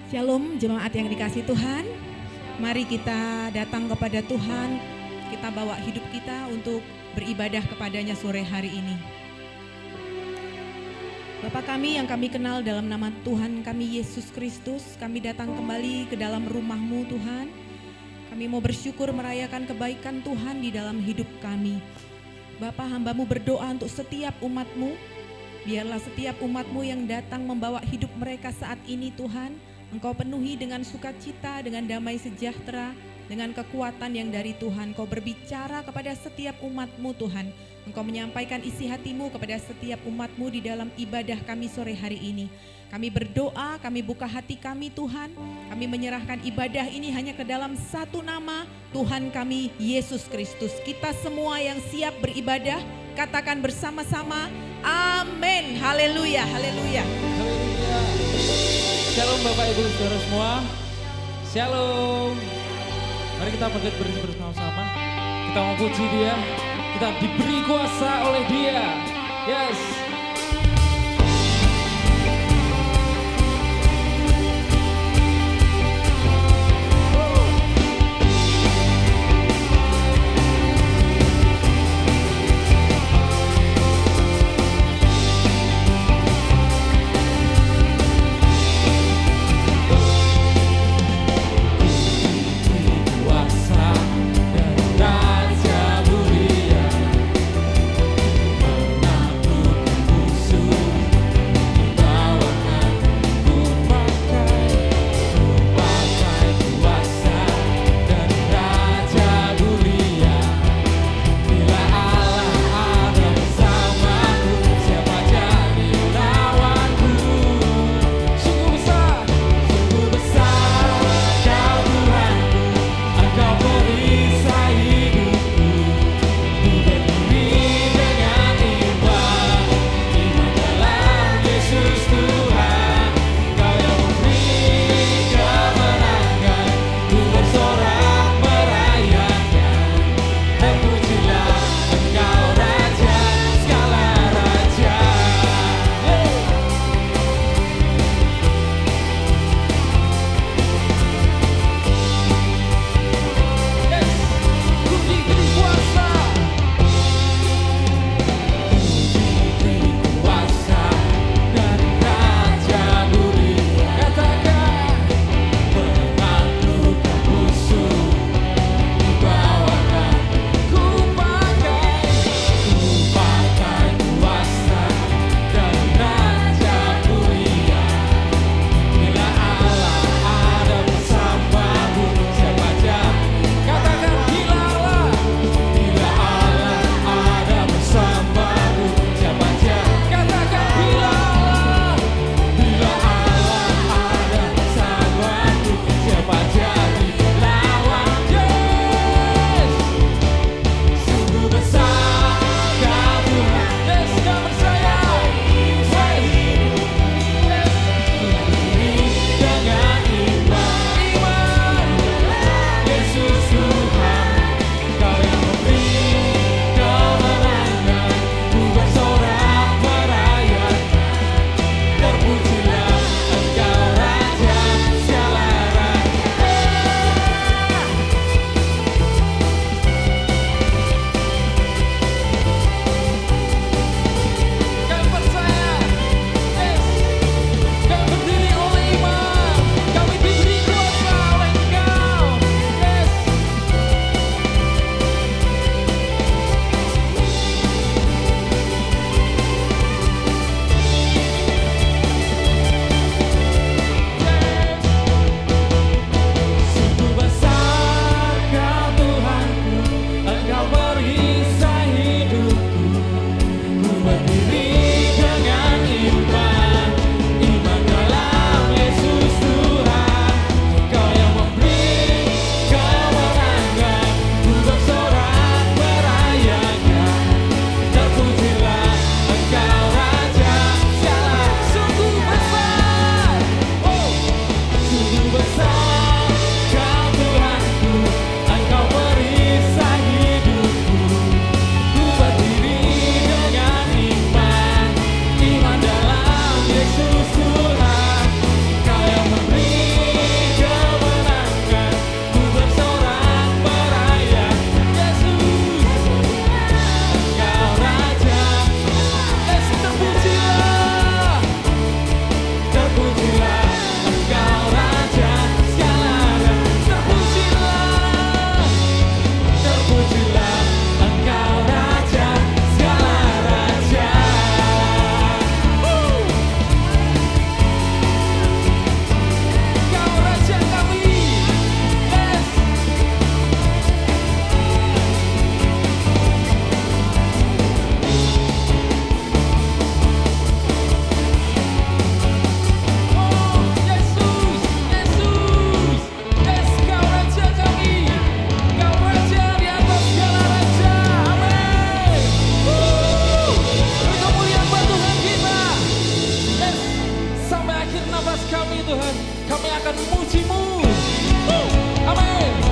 Shalom jemaat yang dikasih Tuhan. Mari kita datang kepada Tuhan. Kita bawa hidup kita untuk beribadah kepadanya sore hari ini. Bapa kami yang kami kenal dalam nama Tuhan kami Yesus Kristus, kami datang kembali ke dalam rumah-Mu Tuhan. Kami mau bersyukur merayakan kebaikan Tuhan di dalam hidup kami. Bapa, hamba-Mu berdoa untuk setiap umat-Mu. Biarlah setiap umat-Mu yang datang membawa hidup mereka saat ini Tuhan, Engkau penuhi dengan sukacita, dengan damai sejahtera, dengan kekuatan yang dari Tuhan. Engkau berbicara kepada setiap umat-Mu Tuhan. Engkau menyampaikan isi hati-Mu kepada setiap umat-Mu di dalam ibadah kami sore hari ini. Kami berdoa, kami buka hati kami Tuhan. Kami menyerahkan ibadah ini hanya ke dalam satu nama, Tuhan kami Yesus Kristus. Kita semua yang siap beribadah, katakan bersama-sama, amin. Haleluya, haleluya. Haleluya. Shalom Bapak Ibu Saudara semua. Shalom. Mari kita bangkit berdiri bersama-sama. Kita mau puji Dia. Kita diberi kuasa oleh Dia. Yes. Raja mulia, menakutkan akan memuji-Mu. Amin.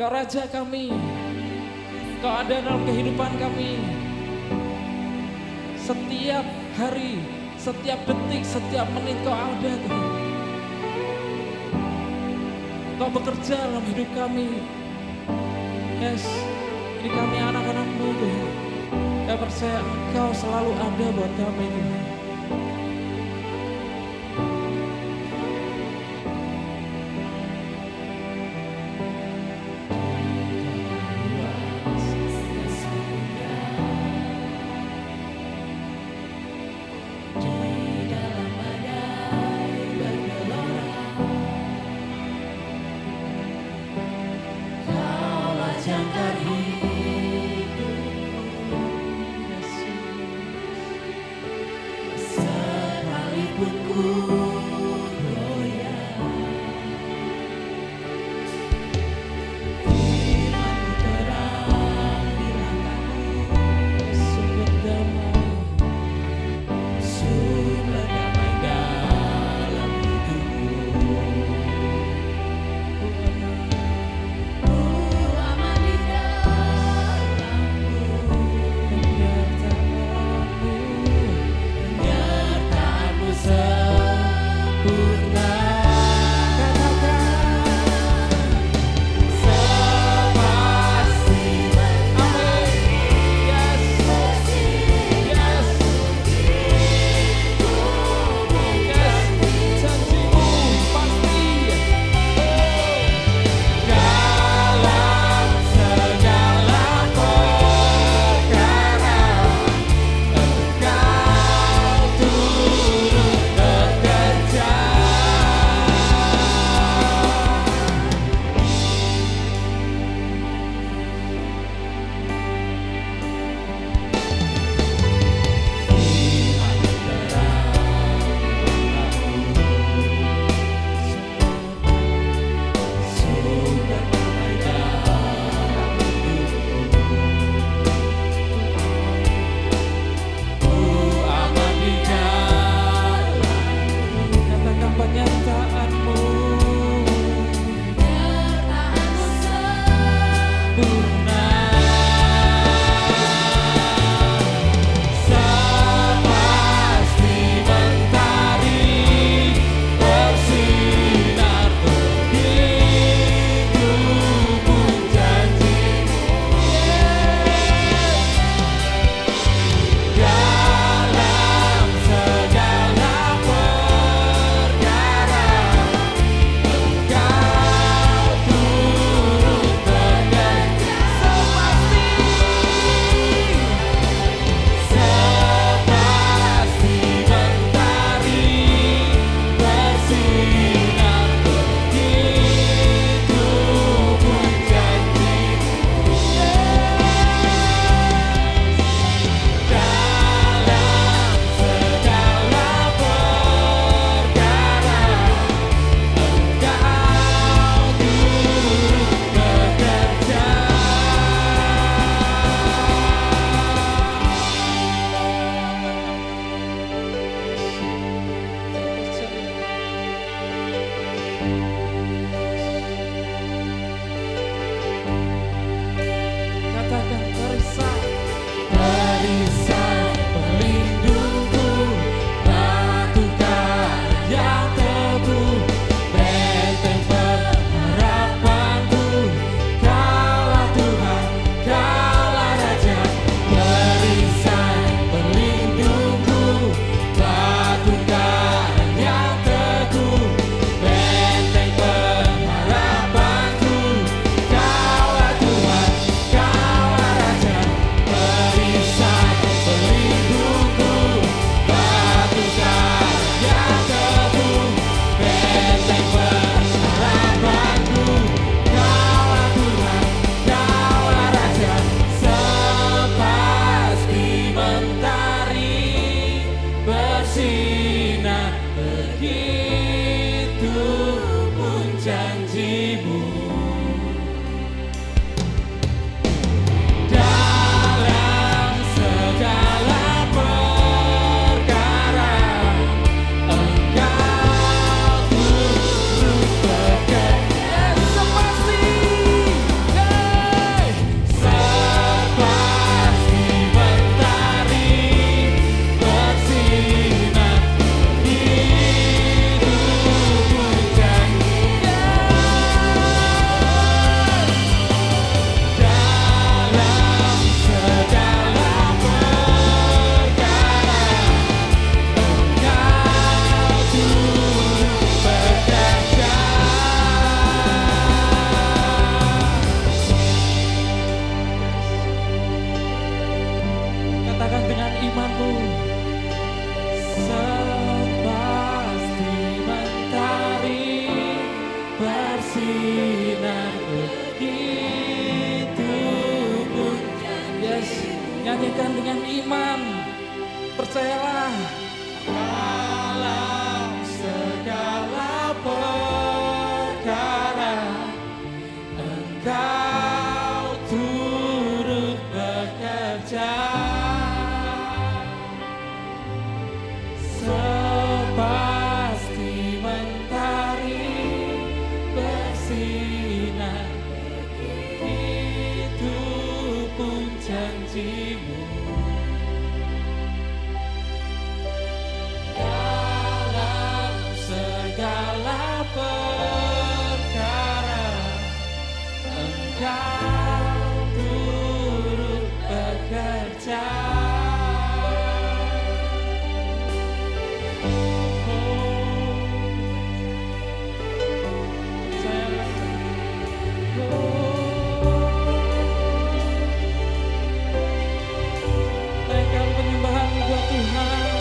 Kau Raja kami, Kau ada dalam kehidupan kami. Setiap hari, setiap detik, setiap menit Kau ada Tuhan. Kau bekerja dalam hidup kami. Yes, ini kami anak-anak-Mu Tuhan. Kami percaya Engkau selalu ada buat kami Tuhan. Kau turut bekerja. Naikkan penyembahan buat Tuhan.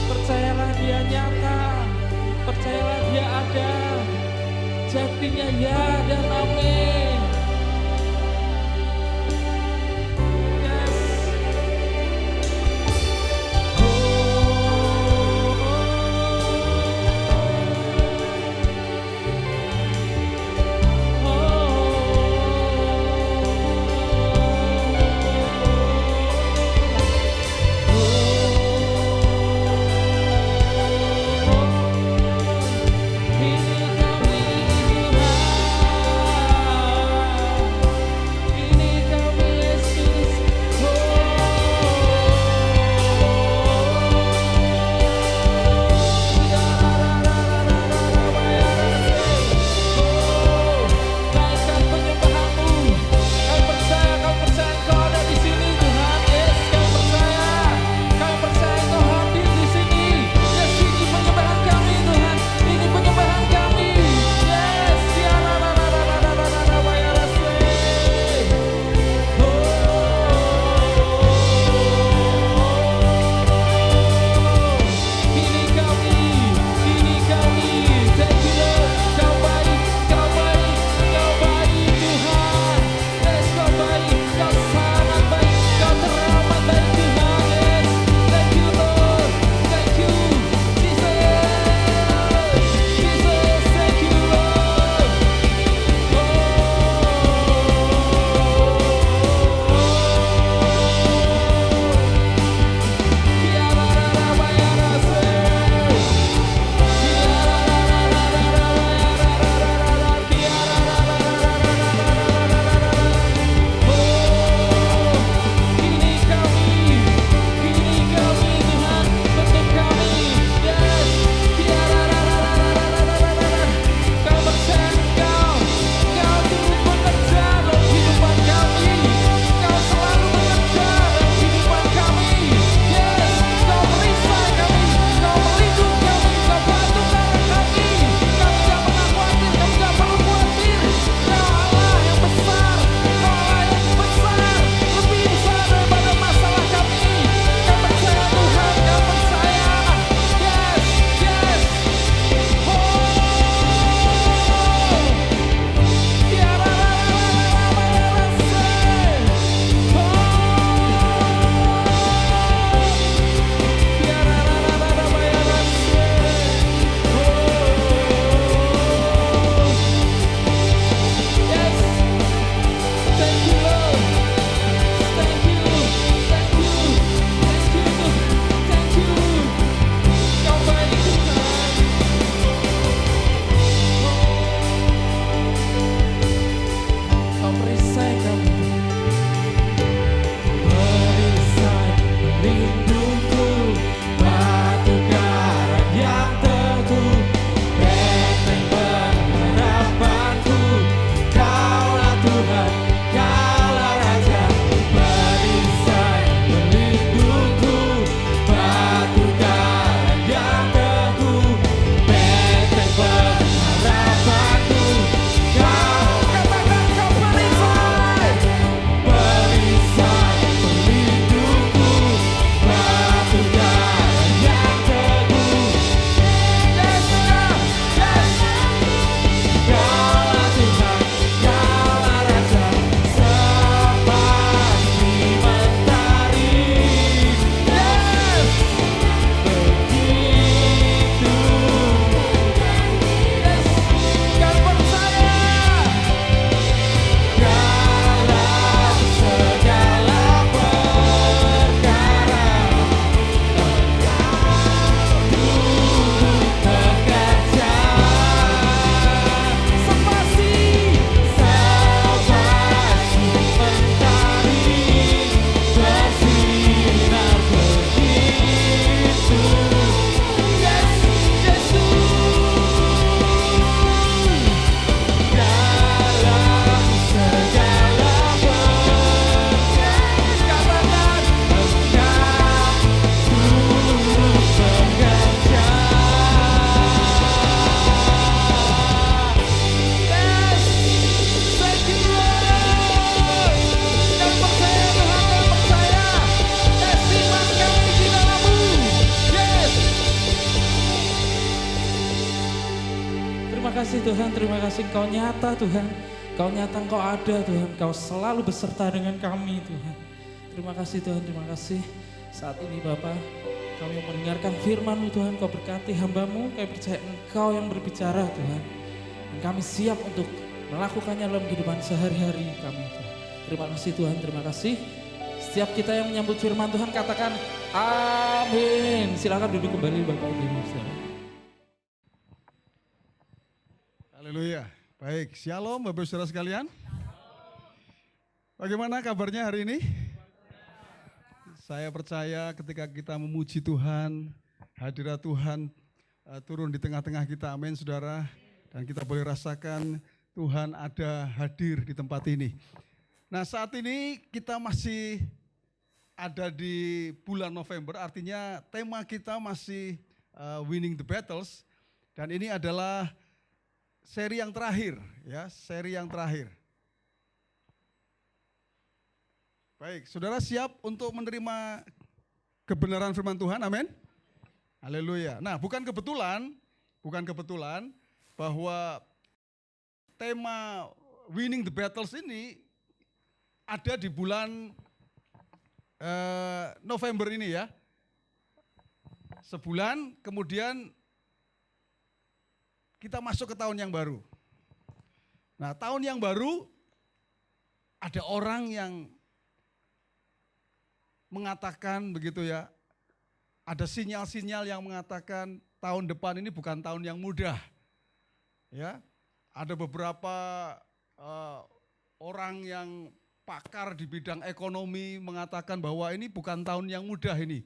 Percayalah Dia nyata, percayalah Dia ada. Jadinya ya dan amin. Yes. Ini kami Tuhan. kasih Tuhan, terima kasih Engkau nyata Tuhan. Engkau nyata, Engkau ada Tuhan, Engkau selalu beserta dengan kami Tuhan. Terima kasih Tuhan, terima kasih. Saat ini Bapa, kami mendengarkan firman-Mu Tuhan, Kau berkati hamba-Mu, kami percaya Engkau yang berbicara Tuhan. Dan kami siap untuk melakukannya dalam kehidupan sehari-hari kami Tuhan. Terima kasih Tuhan, terima kasih. Setiap kita yang menyambut firman Tuhan katakan amin. Silakan duduk kembali Bapak Ibu Saudara. Haleluya. Baik, shalom Bapak Saudara sekalian. Bagaimana kabarnya hari ini? Saya percaya ketika kita memuji Tuhan, hadirat Tuhan turun di tengah-tengah kita, amin saudara. Dan kita boleh rasakan Tuhan ada hadir di tempat ini. Nah saat ini kita masih ada di bulan November, artinya tema kita masih Winning the Battles. Dan ini adalah seri yang terakhir, ya, seri yang terakhir. Baik, saudara siap untuk menerima kebenaran firman Tuhan, amin? Haleluya. Nah, bukan kebetulan bahwa tema Winning the Battles ini ada di bulan November ini ya. Sebulan kemudian kita masuk ke tahun yang baru. Nah, tahun yang baru ada orang yang mengatakan begitu ya, ada sinyal-sinyal yang mengatakan tahun depan ini bukan tahun yang mudah. Ya, ada beberapa orang yang pakar di bidang ekonomi mengatakan bahwa ini bukan tahun yang mudah ini.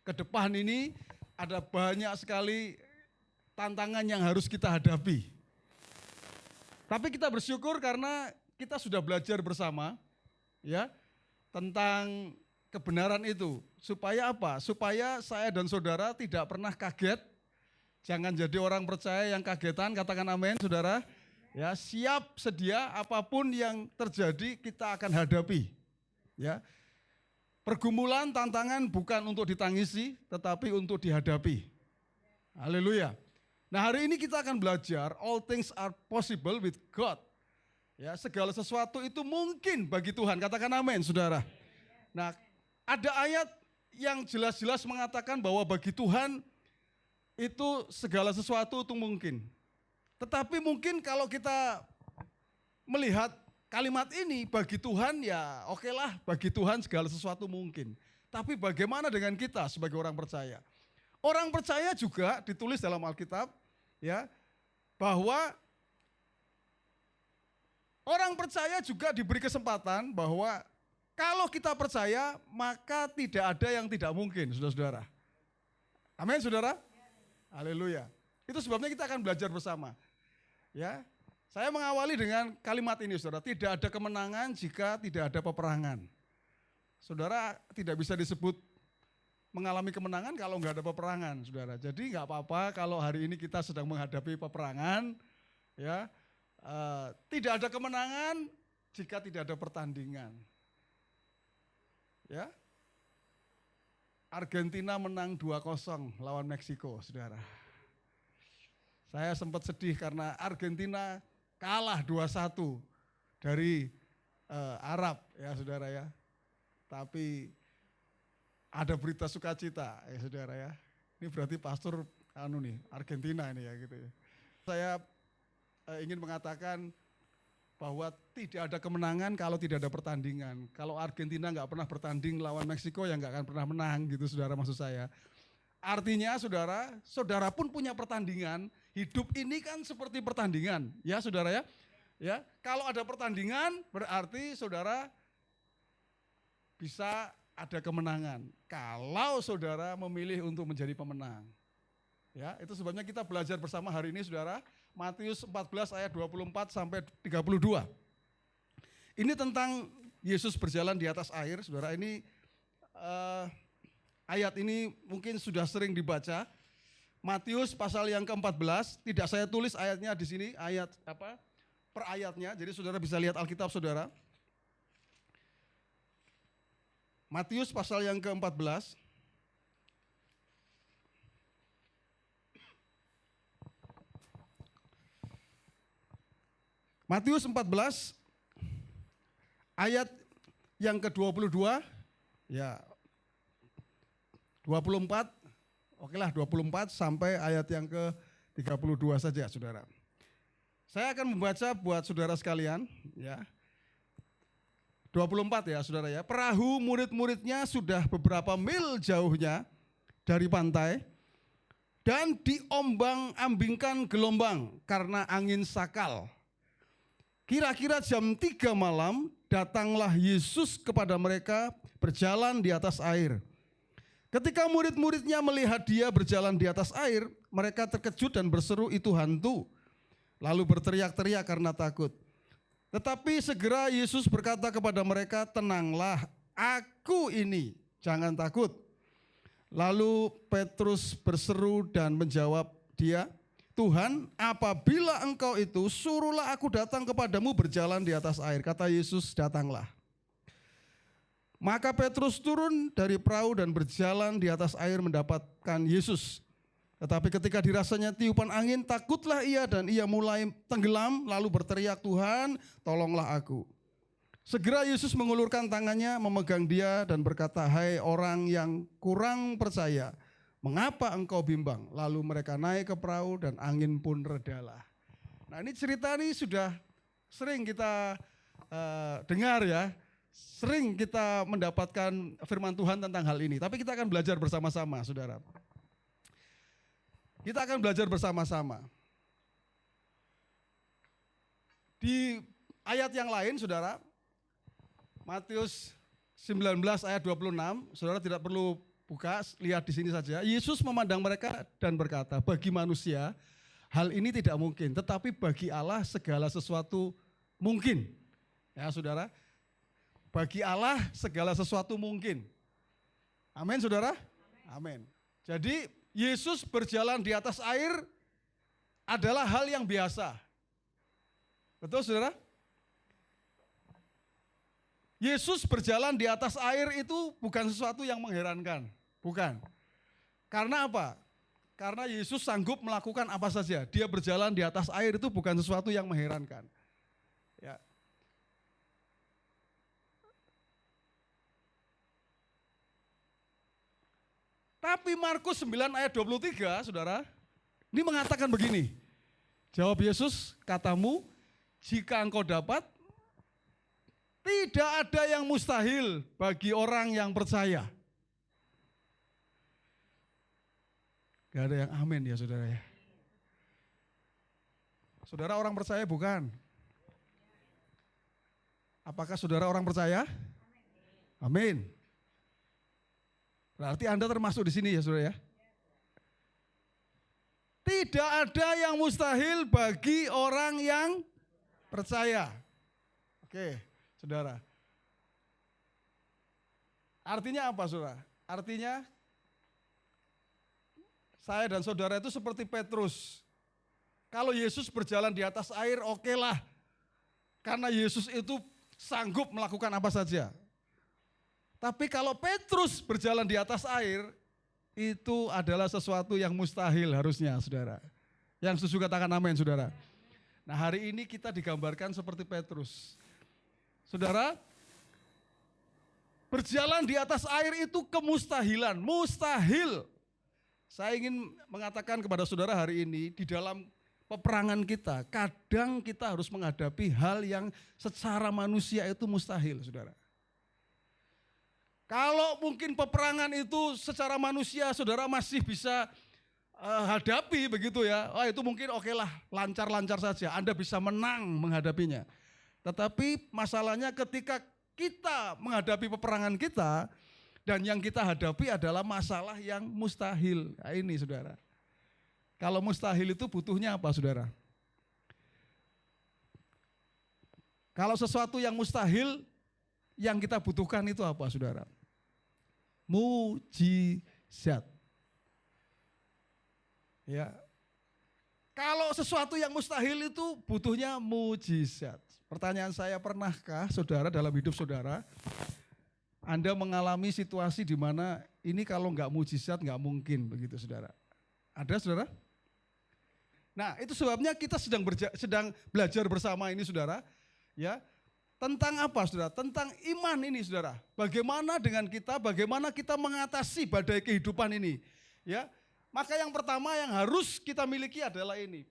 Ke depan ini ada banyak sekali tantangan yang harus kita hadapi. Tapi kita bersyukur karena kita sudah belajar bersama ya tentang kebenaran itu. Supaya apa? Supaya saya dan saudara tidak pernah kaget. Jangan jadi orang percaya yang kagetan, katakan amin saudara. Ya, siap sedia apapun yang terjadi kita akan hadapi. Ya. Pergumulan, tantangan bukan untuk ditangisi, tetapi untuk dihadapi. Haleluya. Nah, hari ini kita akan belajar all things are possible with God. Ya, segala sesuatu itu mungkin bagi Tuhan. Katakan amin, saudara. Nah, ada ayat yang jelas-jelas mengatakan bahwa bagi Tuhan itu segala sesuatu itu mungkin. Tetapi mungkin kalau kita melihat kalimat ini bagi Tuhan ya okelah, bagi Tuhan segala sesuatu mungkin. Tapi bagaimana dengan kita sebagai orang percaya? Orang percaya juga ditulis dalam Alkitab ya bahwa orang percaya juga diberi kesempatan bahwa kalau kita percaya, maka tidak ada yang tidak mungkin, saudara-saudara. Amin, saudara? Haleluya. Itu sebabnya kita akan belajar bersama. Ya, saya mengawali dengan kalimat ini, saudara. Tidak ada kemenangan jika tidak ada peperangan. Saudara tidak bisa disebut mengalami kemenangan kalau nggak ada peperangan, saudara. Jadi nggak apa-apa kalau hari ini kita sedang menghadapi peperangan. Ya, tidak ada kemenangan jika tidak ada pertandingan. Ya, Argentina menang 2-0 lawan Meksiko, saudara. Saya sempat sedih karena Argentina kalah 2-1 dari Arab, ya saudara ya. Tapi ada berita sukacita, ya saudara ya. Ini berarti pastor Argentina ini ya gitu ya. Saya ingin mengatakan bahwa tidak ada kemenangan kalau tidak ada pertandingan. Kalau Argentina nggak pernah bertanding lawan Meksiko ya nggak akan pernah menang gitu saudara maksud saya. Artinya saudara, saudara pun punya pertandingan. Hidup ini kan seperti pertandingan ya saudara ya. Ya, kalau ada pertandingan berarti saudara bisa ada kemenangan. Kalau saudara memilih untuk menjadi pemenang. Ya, itu sebabnya kita belajar bersama hari ini saudara. Matius 14 ayat 24 sampai 32. Ini tentang Yesus berjalan di atas air, saudara. Ini ayat ini mungkin sudah sering dibaca. Matius pasal yang ke-14, tidak saya tulis ayatnya di sini, ayat per ayatnya. Jadi saudara bisa lihat Alkitab saudara. Matius pasal yang ke-14. Matius 14 ayat yang ke-22, ya 24, okelah 24 sampai ayat yang ke-32 saja saudara. Saya akan membaca buat saudara sekalian, ya. 24 ya saudara ya. Perahu murid-muridnya sudah beberapa mil jauhnya dari pantai dan diombang-ambingkan gelombang karena angin sakal. Kira-kira jam 3 malam datanglah Yesus kepada mereka berjalan di atas air. Ketika murid-muridnya melihat dia berjalan di atas air, mereka terkejut dan berseru itu hantu. Lalu berteriak-teriak karena takut. Tetapi segera Yesus berkata kepada mereka, tenanglah, aku ini, jangan takut. Lalu Petrus berseru dan menjawab dia, Tuhan, apabila engkau itu, suruhlah aku datang kepadamu berjalan di atas air. Kata Yesus, datanglah. Maka Petrus turun dari perahu dan berjalan di atas air mendapatkan Yesus. Tetapi ketika dirasanya tiupan angin, takutlah ia dan ia mulai tenggelam, lalu berteriak, Tuhan, tolonglah aku. Segera Yesus mengulurkan tangannya, memegang dia dan berkata, hai orang yang kurang percaya, mengapa engkau bimbang? Lalu mereka naik ke perahu dan angin pun redalah. Nah ini cerita ini sudah sering kita dengar ya. Sering kita mendapatkan firman Tuhan tentang hal ini. Tapi kita akan belajar bersama-sama saudara. Kita akan belajar bersama-sama. Di ayat yang lain saudara, Matius 19 ayat 26, saudara tidak perlu buka, lihat di sini saja. Yesus memandang mereka dan berkata, bagi manusia hal ini tidak mungkin, tetapi bagi Allah segala sesuatu mungkin. Ya saudara, bagi Allah segala sesuatu mungkin. Amin saudara? Amin. Jadi Yesus berjalan di atas air adalah hal yang biasa. Betul saudara? Yesus berjalan di atas air itu bukan sesuatu yang mengherankan. Bukan. Karena apa? Karena Yesus sanggup melakukan apa saja. Dia berjalan di atas air itu bukan sesuatu yang mengherankan. Ya. Tapi Markus 9 ayat 23, saudara, ini mengatakan begini. Jawab Yesus, katamu, jika engkau dapat, tidak ada yang mustahil bagi orang yang percaya. Gak ada yang amin ya saudara ya. Saudara orang percaya bukan? Apakah saudara orang percaya? Amin. Berarti Anda termasuk di sini ya saudara ya. Tidak ada yang mustahil bagi orang yang percaya. Oke, saudara. Artinya apa saudara? Artinya saya dan saudara itu seperti Petrus. Kalau Yesus berjalan di atas air, oke lah. Karena Yesus itu sanggup melakukan apa saja. Tapi kalau Petrus berjalan di atas air, itu adalah sesuatu yang mustahil harusnya saudara. Yang setuju katakan amin saudara. Nah hari ini kita digambarkan seperti Petrus. Saudara, berjalan di atas air itu kemustahilan, mustahil. Saya ingin mengatakan kepada saudara hari ini, di dalam peperangan kita, kadang kita harus menghadapi hal yang secara manusia itu mustahil saudara. Kalau mungkin peperangan itu secara manusia saudara masih bisa hadapi begitu ya, itu mungkin oke lah, lancar-lancar saja, Anda bisa menang menghadapinya. Tetapi masalahnya ketika kita menghadapi peperangan kita, dan yang kita hadapi adalah masalah yang mustahil. Nah, ini saudara. Kalau mustahil itu butuhnya apa saudara? Kalau sesuatu yang mustahil, yang kita butuhkan itu apa saudara? Mujizat. Ya. Kalau sesuatu yang mustahil itu butuhnya mujizat. Pertanyaan saya, pernahkah saudara dalam hidup saudara, Anda mengalami situasi di mana ini kalau nggak mujizat nggak mungkin begitu saudara? Ada saudara? Nah, itu sebabnya kita sedang belajar bersama ini, saudara. Ya, tentang apa, saudara? Tentang iman ini, saudara. Bagaimana dengan kita, bagaimana kita mengatasi badai kehidupan ini. Ya, maka yang pertama yang harus kita miliki adalah ini.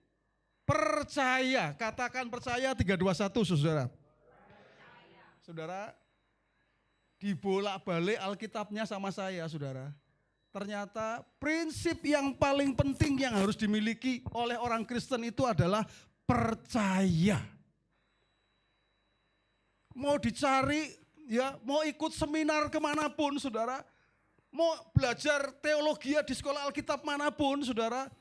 Percaya, katakan percaya 3, 2, 1, saudara. Saudara, dibolak-balik Alkitabnya sama saya, saudara. Ternyata prinsip yang paling penting yang harus dimiliki oleh orang Kristen itu adalah percaya. Mau dicari, ya, mau ikut seminar kemanapun, saudara. Mau belajar teologi di sekolah Alkitab manapun, saudara.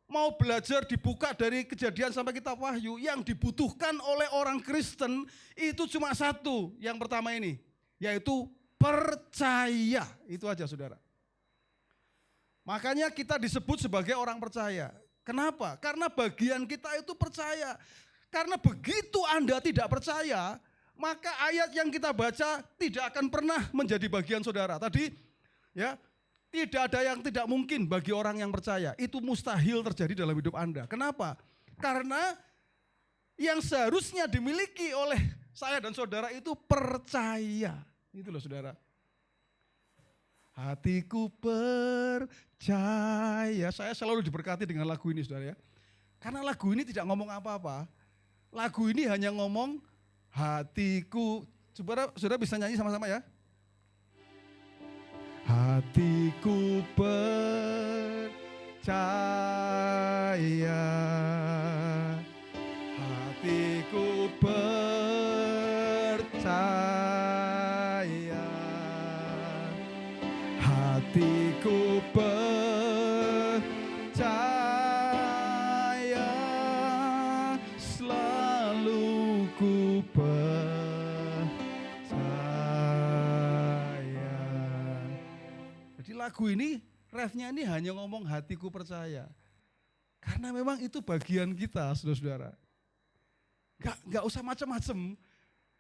Mau belajar dibuka dari Kejadian sampai Kitab Wahyu, yang dibutuhkan oleh orang Kristen itu cuma satu. Yang pertama ini, yaitu percaya. Itu aja, saudara. Makanya kita disebut sebagai orang percaya. Kenapa? Karena bagian kita itu percaya. Karena begitu Anda tidak percaya, maka ayat yang kita baca tidak akan pernah menjadi bagian saudara. Tadi, ya, tidak ada yang tidak mungkin bagi orang yang percaya. Itu mustahil terjadi dalam hidup Anda. Kenapa? Karena yang seharusnya dimiliki oleh saya dan saudara itu percaya. Itu loh, saudara. Hatiku percaya. Saya selalu diberkati dengan lagu ini, saudara, ya. Karena lagu ini tidak ngomong apa-apa. Lagu ini hanya ngomong hatiku. Saudara bisa nyanyi sama-sama, ya. Hatiku percaya, hatiku percaya, hatiku percaya, selalu ku percaya. Lagu ini, refnya ini hanya ngomong hatiku percaya. Karena memang itu bagian kita, saudara-saudara. Gak usah macam-macam,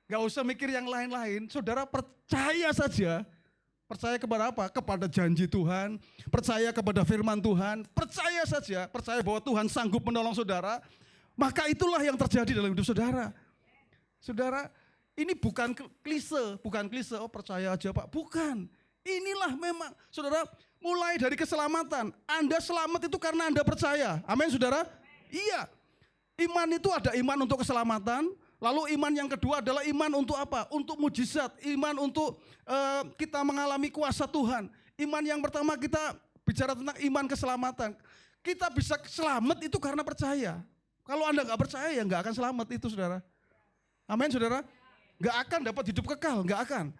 gak usah mikir yang lain-lain. Saudara percaya saja. Percaya kepada apa? Kepada janji Tuhan, percaya kepada firman Tuhan, percaya saja, percaya bahwa Tuhan sanggup menolong saudara. Maka itulah yang terjadi dalam hidup saudara. Saudara, ini bukan klise, oh percaya aja Pak, bukan. Inilah memang, saudara, mulai dari keselamatan. Anda selamat itu karena Anda percaya. Amin, saudara? Iya. Iman itu ada iman untuk keselamatan. Lalu iman yang kedua adalah iman untuk apa? Untuk mujizat. Iman untuk kita mengalami kuasa Tuhan. Iman yang pertama kita bicara tentang iman keselamatan. Kita bisa selamat itu karena percaya. Kalau Anda nggak percaya ya nggak akan selamat itu, saudara. Amin, saudara? Nggak akan dapat hidup kekal, nggak akan.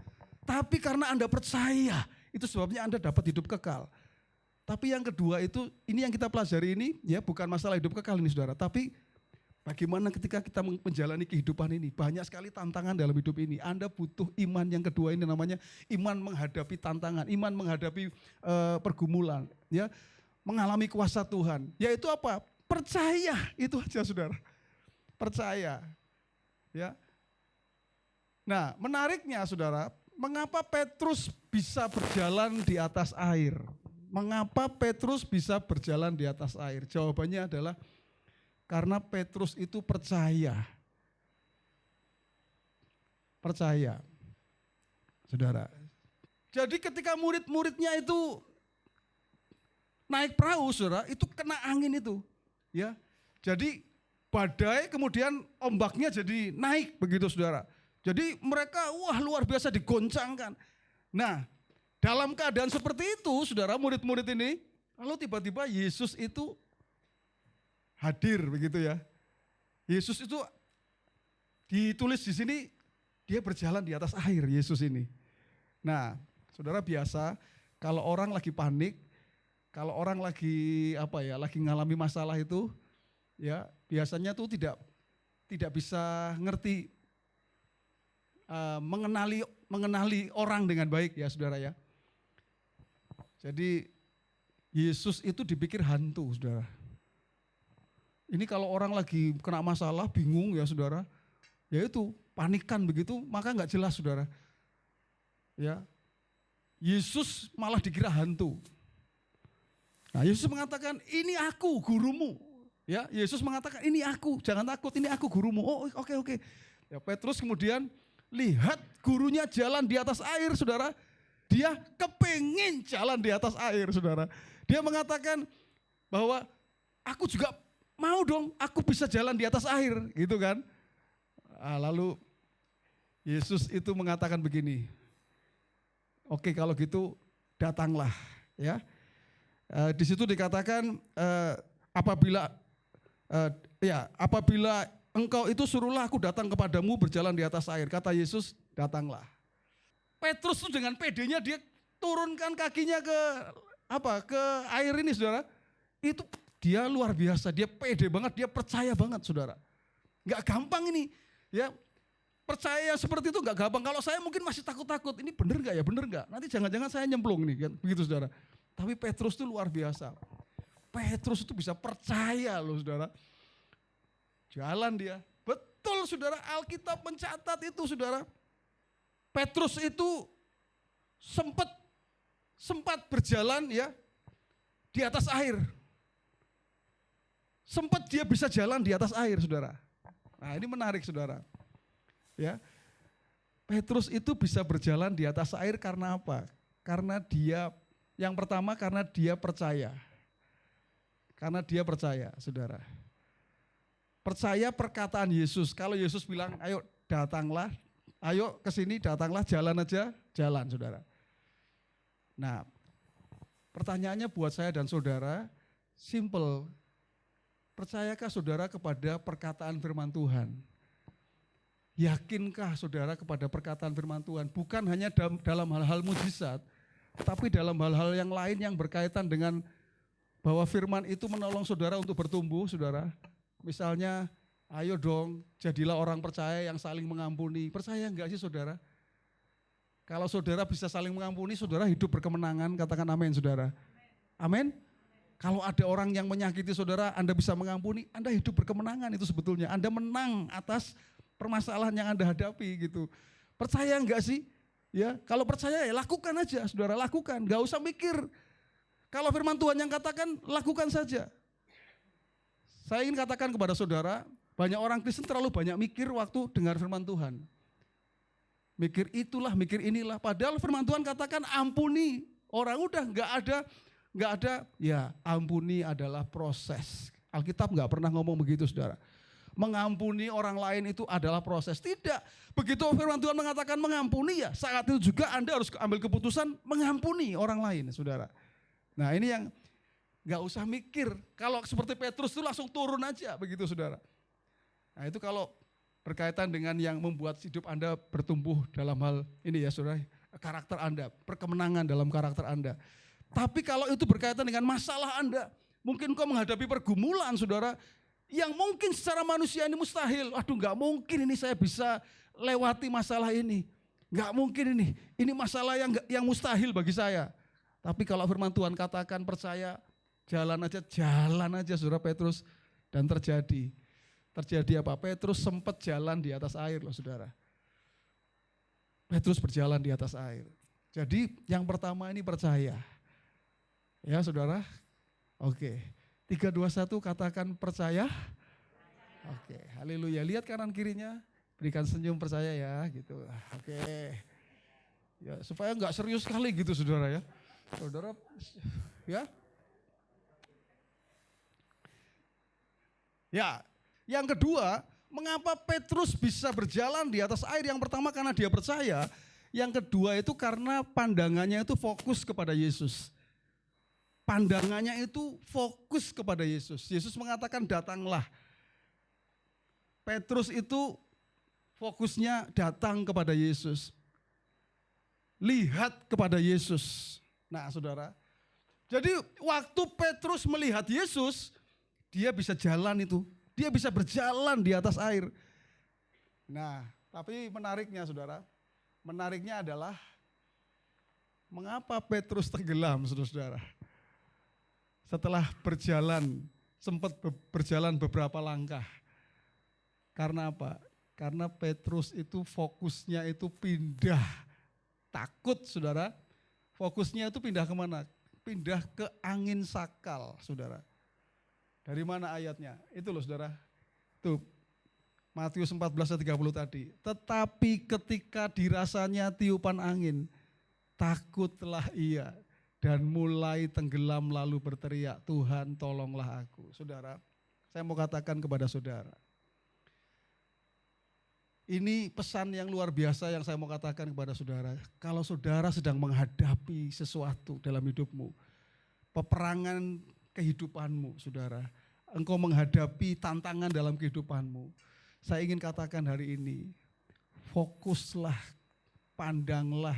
Tapi karena Anda percaya, itu sebabnya Anda dapat hidup kekal. Tapi yang kedua itu, ini yang kita pelajari ini, ya bukan masalah hidup kekal ini, saudara. Tapi bagaimana ketika kita menjalani kehidupan ini, banyak sekali tantangan dalam hidup ini. Anda butuh iman yang kedua ini, namanya iman menghadapi tantangan, iman menghadapi pergumulan, ya, mengalami kuasa Tuhan. Yaitu apa? Percaya, itu aja, saudara. Percaya, ya. Nah, menariknya, saudara. Mengapa Petrus bisa berjalan di atas air? Mengapa Petrus bisa berjalan di atas air? Jawabannya adalah karena Petrus itu percaya. Percaya. Saudara. Jadi ketika murid-muridnya itu naik perahu, saudara, itu kena angin itu. Ya. Jadi badai kemudian ombaknya jadi naik begitu, saudara. Jadi mereka luar biasa digoncangkan. Nah, dalam keadaan seperti itu, saudara, murid-murid ini, lalu tiba-tiba Yesus itu hadir begitu ya. Yesus itu ditulis di sini, dia berjalan di atas air, Yesus ini. Nah, saudara, biasa kalau orang lagi panik, kalau orang lagi lagi ngalami masalah itu, ya biasanya tuh tidak bisa ngerti. Mengenali orang dengan baik, ya saudara, ya. Jadi Yesus itu dipikir hantu, saudara. Ini kalau orang lagi kena masalah, bingung, ya saudara, ya itu panikan begitu, maka nggak jelas, saudara. Ya, Yesus malah dikira hantu. Nah, Yesus mengatakan, ini aku gurumu. Ya, Yesus mengatakan ini aku, jangan takut, ini aku gurumu. Oh, oke. Ya, Petrus kemudian lihat gurunya jalan di atas air, saudara. Dia kepingin jalan di atas air, saudara. Dia mengatakan bahwa aku juga mau dong, aku bisa jalan di atas air, gitu kan. Lalu Yesus itu mengatakan begini, oke kalau gitu datanglah, ya. Di situ dikatakan apabila engkau itu suruhlah aku datang kepadamu berjalan di atas air. Kata Yesus, datanglah. Petrus itu dengan pedenya dia turunkan kakinya ke air ini, saudara. Itu dia luar biasa, dia pede banget, dia percaya banget, saudara. Gak gampang ini, ya. Percaya seperti itu gak gampang. Kalau saya mungkin masih takut-takut, ini bener gak ya, bener gak? Nanti jangan-jangan saya nyemplung nih, kan? Begitu, saudara. Tapi Petrus itu luar biasa. Petrus itu bisa percaya loh, saudara. Jalan dia. Betul, saudara, Alkitab mencatat itu, saudara. Petrus itu sempat berjalan, ya, di atas air. Sempat dia bisa jalan di atas air, saudara. Nah, ini menarik, saudara. Ya. Petrus itu bisa berjalan di atas air karena apa? Karena yang pertama karena dia percaya. Karena dia percaya, saudara. Percaya perkataan Yesus. Kalau Yesus bilang, ayo datanglah, ayo ke sini, datanglah, jalan aja, jalan, saudara. Nah, pertanyaannya buat saya dan saudara, simple. Percayakah saudara kepada perkataan firman Tuhan? Yakinkah saudara kepada perkataan firman Tuhan? Bukan hanya dalam hal-hal mujizat, tapi dalam hal-hal yang lain yang berkaitan dengan bahwa firman itu menolong saudara untuk bertumbuh, saudara. Misalnya, ayo dong, jadilah orang percaya yang saling mengampuni. Percaya enggak sih, saudara? Kalau saudara bisa saling mengampuni, saudara hidup berkemenangan, katakan amin, saudara. Amin. Kalau ada orang yang menyakiti saudara, Anda bisa mengampuni, Anda hidup berkemenangan itu sebetulnya. Anda menang atas permasalahan yang Anda hadapi gitu. Percaya enggak sih? Ya, kalau percaya ya lakukan aja, saudara, lakukan. Enggak usah mikir. Kalau firman Tuhan yang katakan, lakukan saja. Saya ingin katakan kepada saudara, banyak orang Kristen terlalu banyak mikir waktu dengar firman Tuhan. Mikir itulah, mikir inilah. Padahal firman Tuhan katakan ampuni. Orang udah enggak ada, ya ampuni adalah proses. Alkitab enggak pernah ngomong begitu, saudara. Mengampuni orang lain itu adalah proses. Tidak. Begitu firman Tuhan mengatakan mengampuni, ya saat itu juga Anda harus ambil keputusan mengampuni orang lain, saudara. Nah, ini yang gak usah mikir. Kalau seperti Petrus itu langsung turun aja, begitu, saudara. Nah, itu kalau berkaitan dengan yang membuat hidup Anda bertumbuh dalam hal ini, ya saudara, karakter Anda, perkemenangan dalam karakter Anda. Tapi kalau itu berkaitan dengan masalah Anda, mungkin kau menghadapi pergumulan, saudara, yang mungkin secara manusia ini mustahil. Aduh, gak mungkin ini saya bisa lewati masalah ini. Gak mungkin ini masalah yang mustahil bagi saya. Tapi kalau firman Tuhan katakan percaya, jalan aja saudara Petrus. Dan terjadi apa? Petrus sempat jalan di atas air loh, saudara. Petrus berjalan di atas air. Jadi yang pertama ini percaya. Ya, saudara. Oke. 3, 2, 1 katakan percaya. Oke, haleluya. Lihat kanan kirinya, berikan senyum percaya ya, gitu. Oke. Ya, supaya enggak serius sekali gitu, saudara ya. Saudara, ya. Ya, yang kedua, mengapa Petrus bisa berjalan di atas air? Yang pertama karena dia percaya, yang kedua itu karena pandangannya itu fokus kepada Yesus. Pandangannya itu fokus kepada Yesus. Yesus mengatakan datanglah. Petrus itu fokusnya datang kepada Yesus. Lihat kepada Yesus. Nah, saudara. Jadi waktu Petrus melihat Yesus, dia bisa jalan itu. Dia bisa berjalan di atas air. Nah, tapi menariknya, saudara. Menariknya adalah mengapa Petrus tenggelam, saudara-saudara. Setelah sempat berjalan beberapa langkah. Karena apa? Karena Petrus itu fokusnya itu pindah. Takut, saudara. Fokusnya itu pindah kemana? Pindah ke angin sakal, saudara. Dari mana ayatnya? Itu loh saudara. Tuh, Matius 14 ayat 30 tadi. Tetapi ketika dirasanya tiupan angin, takutlah ia dan mulai tenggelam lalu berteriak, Tuhan tolonglah aku. Saudara, saya mau katakan kepada saudara. Ini pesan yang luar biasa yang saya mau katakan kepada saudara. Kalau saudara sedang menghadapi sesuatu dalam hidupmu, peperangan kehidupanmu, saudara, engkau menghadapi tantangan dalam kehidupanmu, saya ingin katakan hari ini, fokuslah, pandanglah,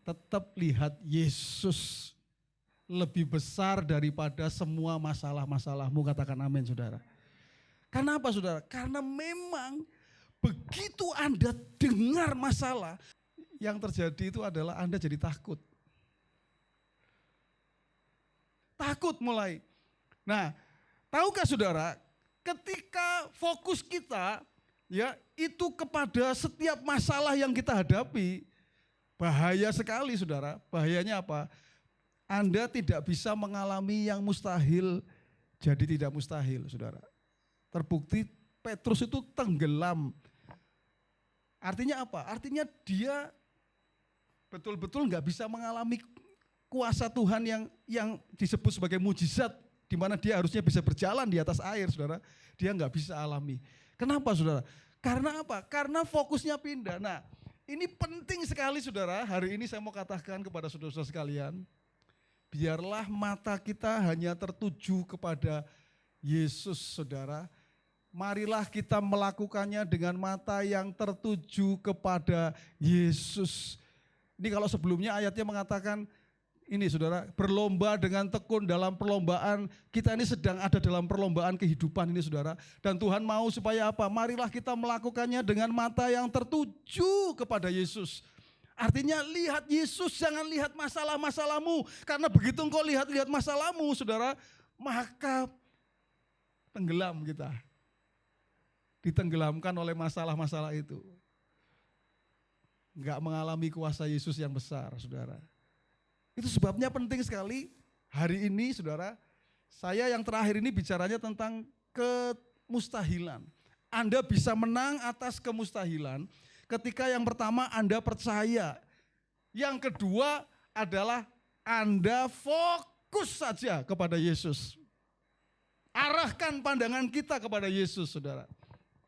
tetap lihat Yesus lebih besar daripada semua masalah-masalahmu, katakan amin saudara. Karena apa saudara? Karena memang begitu Anda dengar masalah, yang terjadi itu adalah Anda jadi takut. Takut mulai. Nah, tahukah saudara, ketika fokus kita ya itu kepada setiap masalah yang kita hadapi, bahaya sekali saudara. Bahayanya apa? Anda tidak bisa mengalami yang mustahil jadi tidak mustahil saudara. Terbukti Petrus itu tenggelam. Artinya apa? Artinya dia betul-betul nggak bisa mengalami kuasa Tuhan yang disebut sebagai mujizat, di mana dia harusnya bisa berjalan di atas air, saudara. Dia nggak bisa alami. Kenapa, saudara? Karena apa? Karena fokusnya pindah. Nah, ini penting sekali, saudara. Hari ini saya mau katakan kepada saudara-saudara sekalian, biarlah mata kita hanya tertuju kepada Yesus, saudara. Marilah kita melakukannya dengan mata yang tertuju kepada Yesus. Ini kalau sebelumnya ayatnya mengatakan, ini saudara, berlomba dengan tekun dalam perlombaan. Kita ini sedang ada dalam perlombaan kehidupan ini saudara. Dan Tuhan mau supaya apa? Marilah kita melakukannya dengan mata yang tertuju kepada Yesus. Artinya lihat Yesus, jangan lihat masalah-masalahmu. Karena begitu engkau lihat masalahmu saudara, maka tenggelam kita. Ditenggelamkan oleh masalah-masalah itu. Enggak mengalami kuasa Yesus yang besar, saudara. Itu sebabnya penting sekali hari ini, saudara, saya yang terakhir ini bicaranya tentang kemustahilan. Anda bisa menang atas kemustahilan ketika yang pertama Anda percaya. Yang kedua adalah Anda fokus saja kepada Yesus. Arahkan pandangan kita kepada Yesus, saudara.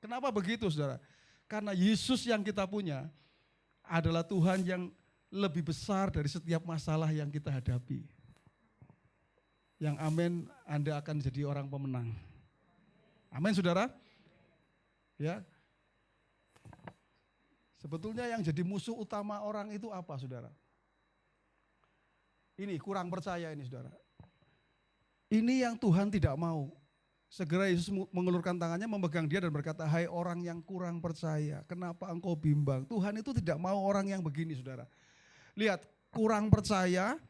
Kenapa begitu, saudara? Karena Yesus yang kita punya adalah Tuhan yang lebih besar dari setiap masalah yang kita hadapi. Yang amin, Anda akan jadi orang pemenang. Amin, saudara. Ya. Sebetulnya yang jadi musuh utama orang itu apa, saudara? Ini kurang percaya ini, saudara. Ini yang Tuhan tidak mau. Segera Yesus mengulurkan tangannya, memegang dia dan berkata, hai orang yang kurang percaya, kenapa engkau bimbang? Tuhan itu tidak mau orang yang begini, saudara. Lihat, kurang percaya,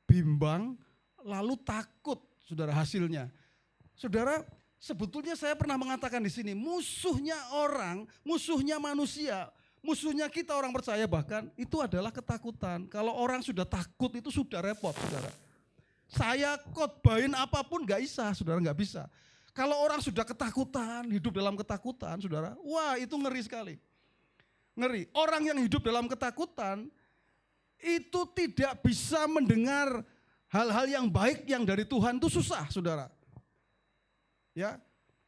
bimbang, lalu takut, saudara, hasilnya. Saudara, sebetulnya saya pernah mengatakan di sini, musuhnya orang, musuhnya manusia, musuhnya kita orang percaya bahkan, itu adalah ketakutan. Kalau orang sudah takut itu sudah repot, saudara. Saya khotbahin apapun gak bisa, saudara, gak bisa. Kalau orang sudah ketakutan, hidup dalam ketakutan, saudara, wah itu ngeri sekali. Ngeri. Orang yang hidup dalam ketakutan, itu tidak bisa mendengar hal-hal yang baik yang dari Tuhan itu susah, saudara. Ya,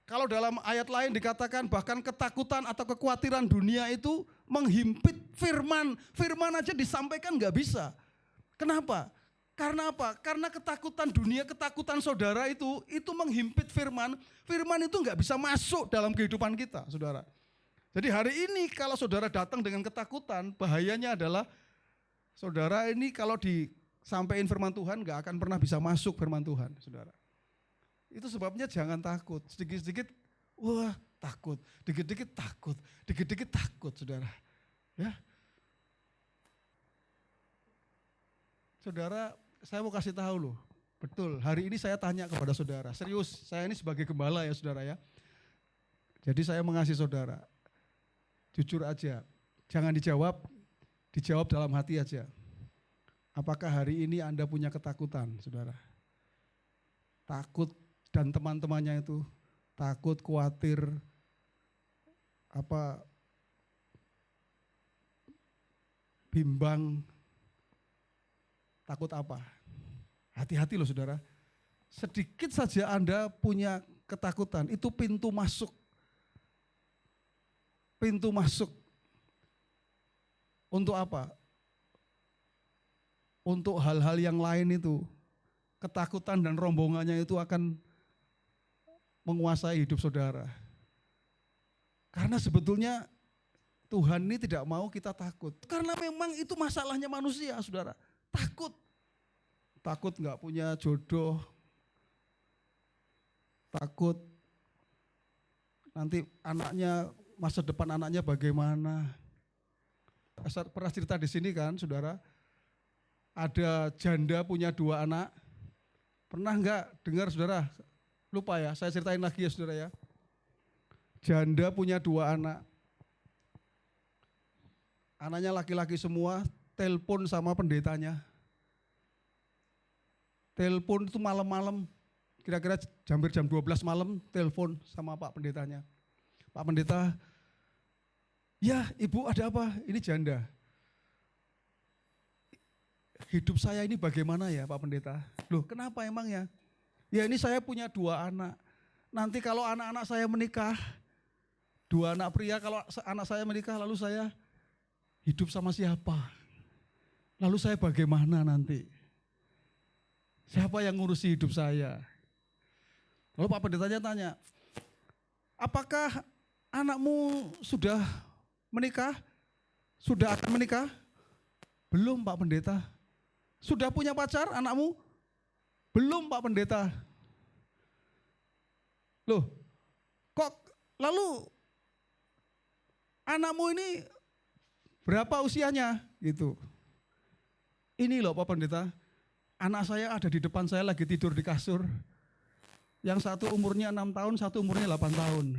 kalau dalam ayat lain dikatakan bahkan ketakutan atau kekhawatiran dunia itu menghimpit firman. Firman aja disampaikan gak bisa. Kenapa? Karena apa? Karena ketakutan dunia, ketakutan saudara itu menghimpit firman. Firman itu nggak bisa masuk dalam kehidupan kita, saudara. Jadi hari ini kalau saudara datang dengan ketakutan, bahayanya adalah saudara ini kalau disampaikan firman Tuhan nggak akan pernah bisa masuk firman Tuhan, saudara. Itu sebabnya jangan takut. Sedikit-sedikit, wah takut. Dikit-dikit takut. Dikit-dikit takut, saudara. Ya. Saudara, saya mau kasih tahu loh, betul, hari ini saya tanya kepada saudara, serius, saya ini sebagai gembala ya saudara ya. Jadi saya mengasihi saudara, jujur aja, jangan dijawab dalam hati aja. Apakah hari ini Anda punya ketakutan, saudara? Takut dan teman-temannya itu takut, khawatir, bimbang, takut apa? Hati-hati loh saudara. Sedikit saja Anda punya ketakutan, itu pintu masuk. Pintu masuk. Untuk apa? Untuk hal-hal yang lain itu. Ketakutan dan rombongannya itu akan menguasai hidup saudara. Karena sebetulnya Tuhan ini tidak mau kita takut. Karena memang itu masalahnya manusia, saudara. Takut. Takut nggak punya jodoh. Takut nanti anaknya, masa depan anaknya bagaimana. Pernah cerita di sini kan, saudara. Ada janda punya 2 anak. Pernah nggak dengar, saudara? Lupa ya, saya ceritain lagi ya, saudara ya. Janda punya 2 anak. Anaknya laki-laki semua, telepon sama pendetanya. Telepon itu malam-malam, kira-kira hampir jam 12 malam, telepon sama Pak Pendetanya. Pak Pendeta, ya ibu ada apa? Ini janda. Hidup saya ini bagaimana ya Pak Pendeta? Loh kenapa emangnya? Ya ini saya punya 2 anak. Nanti kalau anak-anak saya menikah, 2 anak pria, kalau anak saya menikah lalu saya hidup sama siapa? Lalu saya bagaimana nanti? Siapa yang ngurusi hidup saya? Lalu Pak Pendetanya tanya, apakah anakmu sudah menikah? Sudah akan menikah? Belum Pak Pendeta. Sudah punya pacar anakmu? Belum Pak Pendeta. Loh, kok lalu anakmu ini berapa usianya? Gitu. Ini loh Pak Pendeta, anak saya ada di depan saya lagi tidur di kasur. Yang satu umurnya 6 tahun, satu umurnya 8 tahun.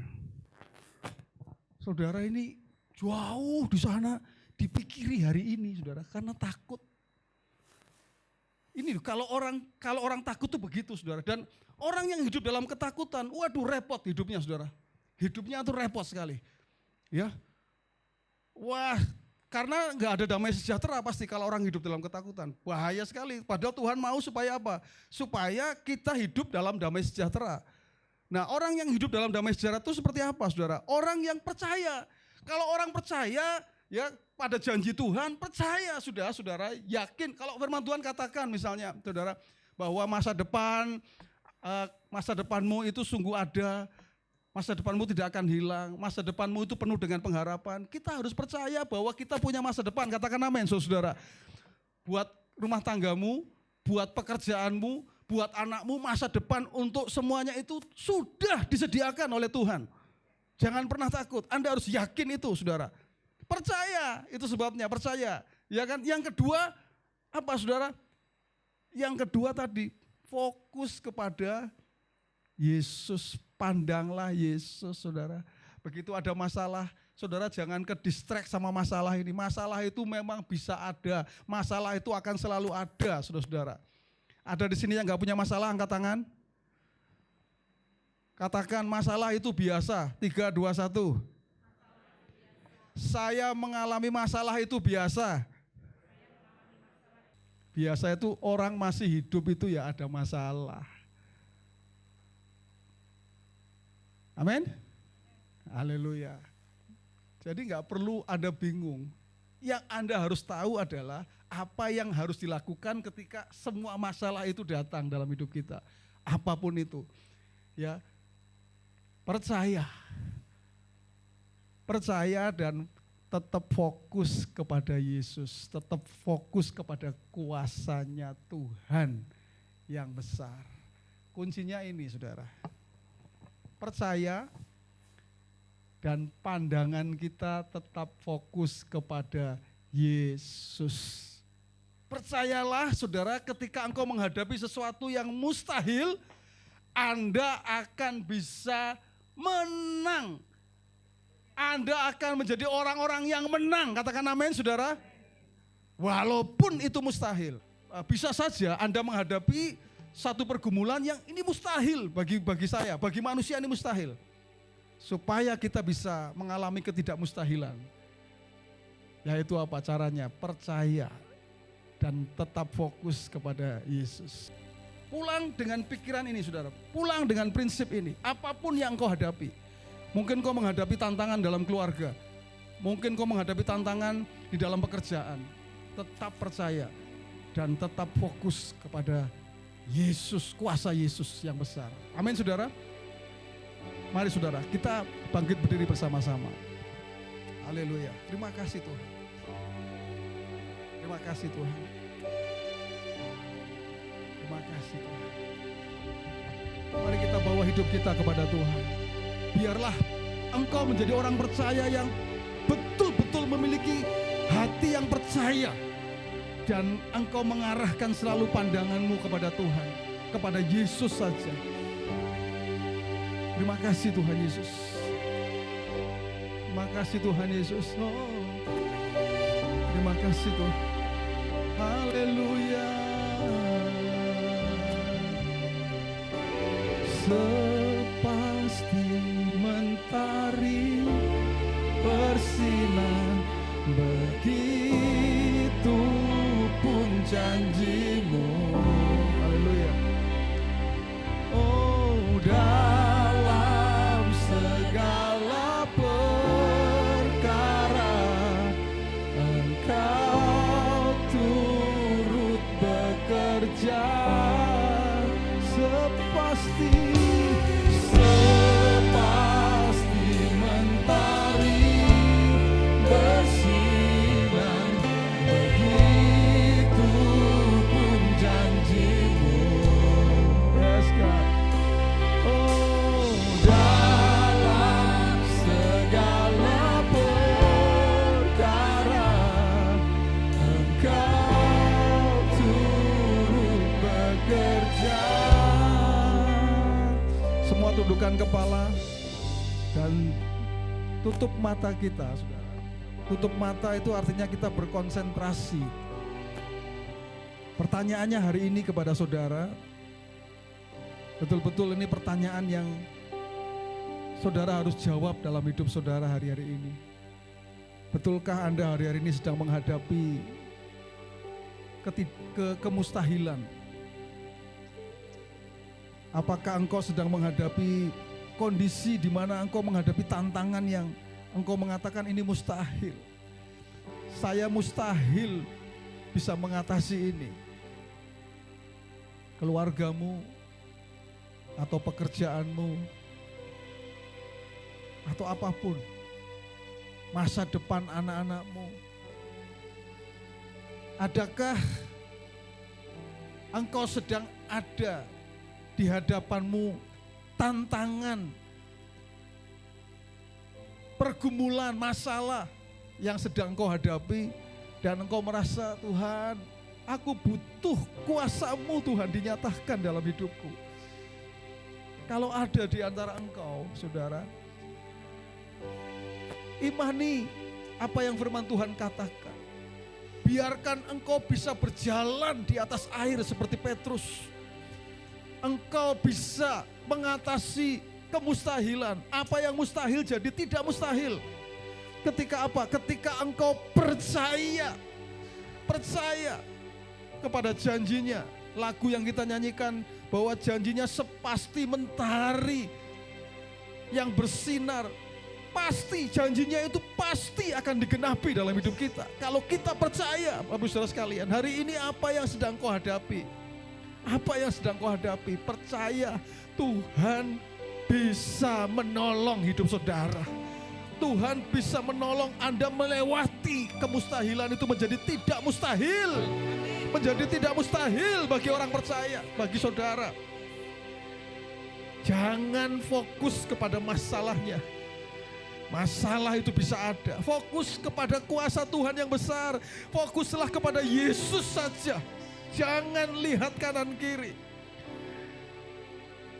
Saudara ini jauh di sana dipikiri hari ini saudara, karena takut. Ini kalau orang takut tuh begitu saudara. Dan orang yang hidup dalam ketakutan, waduh repot hidupnya saudara. Hidupnya tuh repot sekali. Ya, wah karena nggak ada damai sejahtera pasti kalau orang hidup dalam ketakutan. Bahaya sekali. Padahal Tuhan mau supaya apa? Supaya kita hidup dalam damai sejahtera. Nah orang yang hidup dalam damai sejahtera itu seperti apa saudara? Orang yang percaya. Kalau orang percaya ya pada janji Tuhan, percaya sudah saudara, yakin. Kalau firman Tuhan katakan misalnya saudara, bahwa masa depanmu itu sungguh ada. Masa depanmu tidak akan hilang, masa depanmu itu penuh dengan pengharapan. Kita harus percaya bahwa kita punya masa depan, katakan amin saudara. Buat rumah tanggamu, buat pekerjaanmu, buat anakmu, masa depan untuk semuanya itu sudah disediakan oleh Tuhan. Jangan pernah takut, Anda harus yakin itu saudara. Percaya, itu sebabnya percaya. Ya kan? Yang kedua, apa saudara? Yang kedua tadi, fokus kepada Yesus. Pandanglah Yesus saudara. Begitu ada masalah, saudara jangan ke distract sama masalah ini. Masalah itu memang bisa ada. Masalah itu akan selalu ada saudara-saudara. Ada di sini yang gak punya masalah, angkat tangan. Katakan masalah itu biasa. 3, 2, 1. Saya mengalami masalah itu biasa. Biasa itu orang masih hidup itu ya ada masalah. Amin. Haleluya. Jadi nggak perlu Anda bingung. Yang Anda harus tahu adalah apa yang harus dilakukan ketika semua masalah itu datang dalam hidup kita. Apapun itu. Ya. Percaya. Percaya dan tetap fokus kepada Yesus, tetap fokus kepada kuasanya Tuhan yang besar. Kuncinya ini saudara. Percaya dan pandangan kita tetap fokus kepada Yesus. Percayalah saudara, ketika engkau menghadapi sesuatu yang mustahil, Anda akan bisa menang. Anda akan menjadi orang-orang yang menang. Katakan amin saudara. Walaupun itu mustahil. Bisa saja Anda menghadapi satu pergumulan yang ini mustahil bagi saya, bagi manusia ini mustahil. Supaya kita bisa mengalami ketidakmustahilan. Yaitu apa caranya? Percaya dan tetap fokus kepada Yesus. Pulang dengan pikiran ini saudara, pulang dengan prinsip ini. Apapun yang engkau hadapi. Mungkin kau menghadapi tantangan dalam keluarga. Mungkin kau menghadapi tantangan di dalam pekerjaan. Tetap percaya dan tetap fokus kepada Yesus, kuasa Yesus yang besar. Amin saudara. Mari saudara, kita bangkit berdiri bersama-sama. Haleluya. Terima kasih Tuhan. Terima kasih Tuhan. Terima kasih Tuhan. Mari kita bawa hidup kita kepada Tuhan. Biarlah engkau menjadi orang percaya yang betul-betul memiliki hati yang percaya. Dan engkau mengarahkan selalu pandanganmu kepada Tuhan. Kepada Yesus saja. Terima kasih Tuhan Yesus. Terima kasih Tuhan Yesus. Oh, terima kasih Tuhan. Haleluya. Sepasti mentari bersinar, begitu pun janjimu. Haleluya. Oh, dalam segala perkara Engkau turut bekerja. Sepasti mentari bersinar, begitu pun janjimu. Yes God. Oh, dalam segala perkara Engkau turut bekerja. Semua tundukkan kepala dan tutup mata kita, saudara. Tutup mata itu artinya kita berkonsentrasi. Pertanyaannya hari ini kepada saudara, betul-betul ini pertanyaan yang saudara harus jawab dalam hidup saudara hari-hari ini. Betulkah Anda hari-hari ini sedang menghadapi kemustahilan? Apakah engkau sedang menghadapi kondisi di mana engkau menghadapi tantangan yang engkau mengatakan ini mustahil? Saya mustahil bisa mengatasi ini. Keluargamu atau pekerjaanmu atau apapun, masa depan anak-anakmu. Adakah engkau sedang ada di hadapanmu tantangan, pergumulan, masalah yang sedang engkau hadapi dan engkau merasa, Tuhan, aku butuh kuasa-Mu Tuhan dinyatakan dalam hidupku. Kalau ada di antara engkau, saudara, imani apa yang firman Tuhan katakan. Biarkan engkau bisa berjalan di atas air seperti Petrus. Engkau bisa mengatasi kemustahilan. Apa yang mustahil jadi tidak mustahil. Ketika apa? Ketika engkau percaya kepada janjinya. Lagu yang kita nyanyikan bahwa janjinya sepasti mentari yang bersinar. Pasti janjinya itu pasti akan digenapi dalam hidup kita. Kalau kita percaya, Bapak Saudara sekalian, hari ini apa yang sedang kau hadapi? Apa yang sedang kau hadapi? Percaya Tuhan bisa menolong hidup saudara. Tuhan bisa menolong Anda melewati kemustahilan itu menjadi tidak mustahil. Menjadi tidak mustahil bagi orang percaya, bagi saudara. Jangan fokus kepada masalahnya. Masalah itu bisa ada. Fokus kepada kuasa Tuhan yang besar. Fokuslah kepada Yesus saja. Jangan lihat kanan kiri.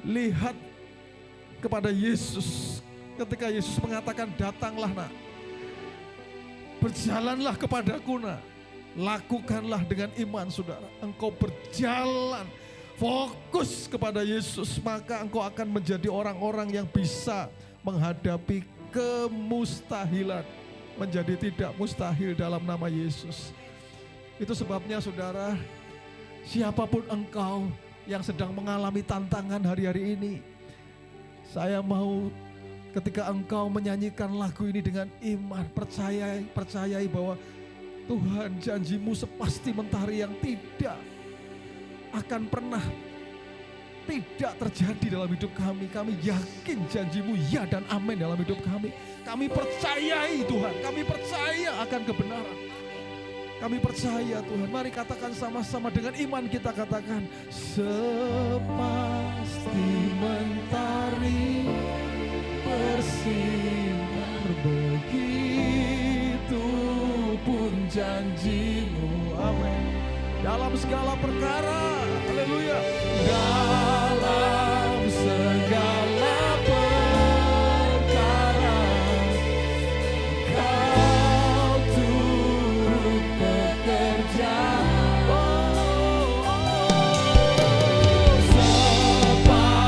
Lihat kepada Yesus. Ketika Yesus mengatakan, datanglah nak. Berjalanlah kepadaku nak. Lakukanlah dengan iman saudara. Engkau berjalan. fokus kepada Yesus, maka engkau akan menjadi orang-orang yang bisa menghadapi kemustahilan menjadi tidak mustahil dalam nama Yesus. Itu sebabnya saudara, siapapun engkau yang sedang mengalami tantangan hari-hari ini, saya mau ketika engkau menyanyikan lagu ini dengan iman, percayai bahwa Tuhan janjimu sepasti mentari yang tidak akan pernah tidak terjadi dalam hidup kami. Kami yakin janjimu ya dan amin dalam hidup kami. Kami percayai Tuhan, kami percaya akan kebenaran. Kami percaya Tuhan. Mari katakan sama-sama dengan iman, kita katakan, sepasti mentari bersinar, begitu pun janjimu, amin, dalam segala perkara, haleluya, dalam segala perkara kau turut bekerja.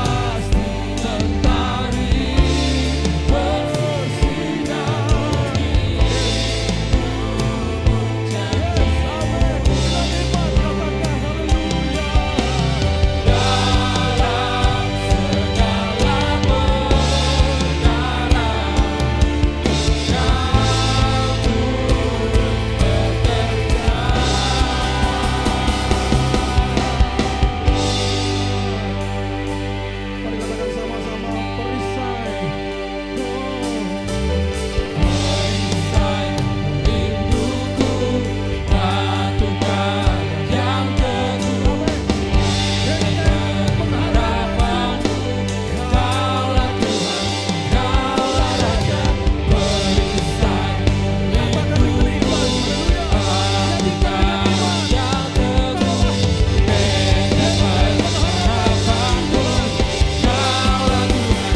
Sepasti mentari bersinar, mari katakan sama-sama, perisai. Perisai rinduku, batukan yang teguh, dengan pengharapanku, Kaulah Tuhan, Kaulah Raja. Perisai rinduku, batukan yang teguh, dengan pengharapanku, Kaulah Tuhan, Kaulah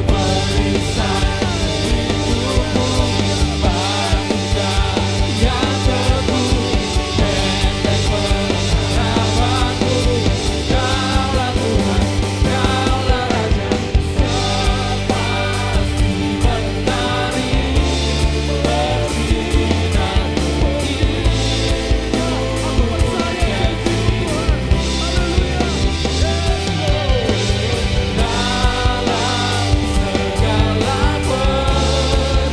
Raja. Perisai rinduku, batukan yang teguh, dengan pengharapanku, Kaulah Tuhan, Kaulah Raja. Sepasti mentari bersinar, dalam segala perkara kau turut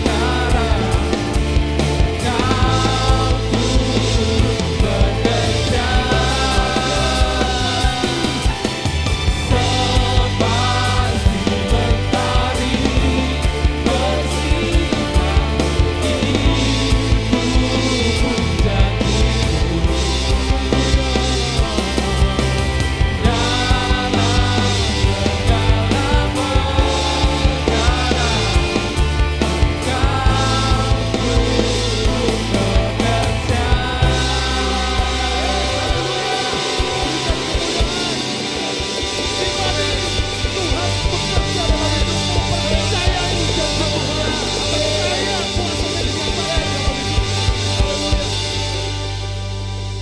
bekerja. Sepasti mentari bersinar, itu pun janjimu, dalam segala perkara kau turut bekerja.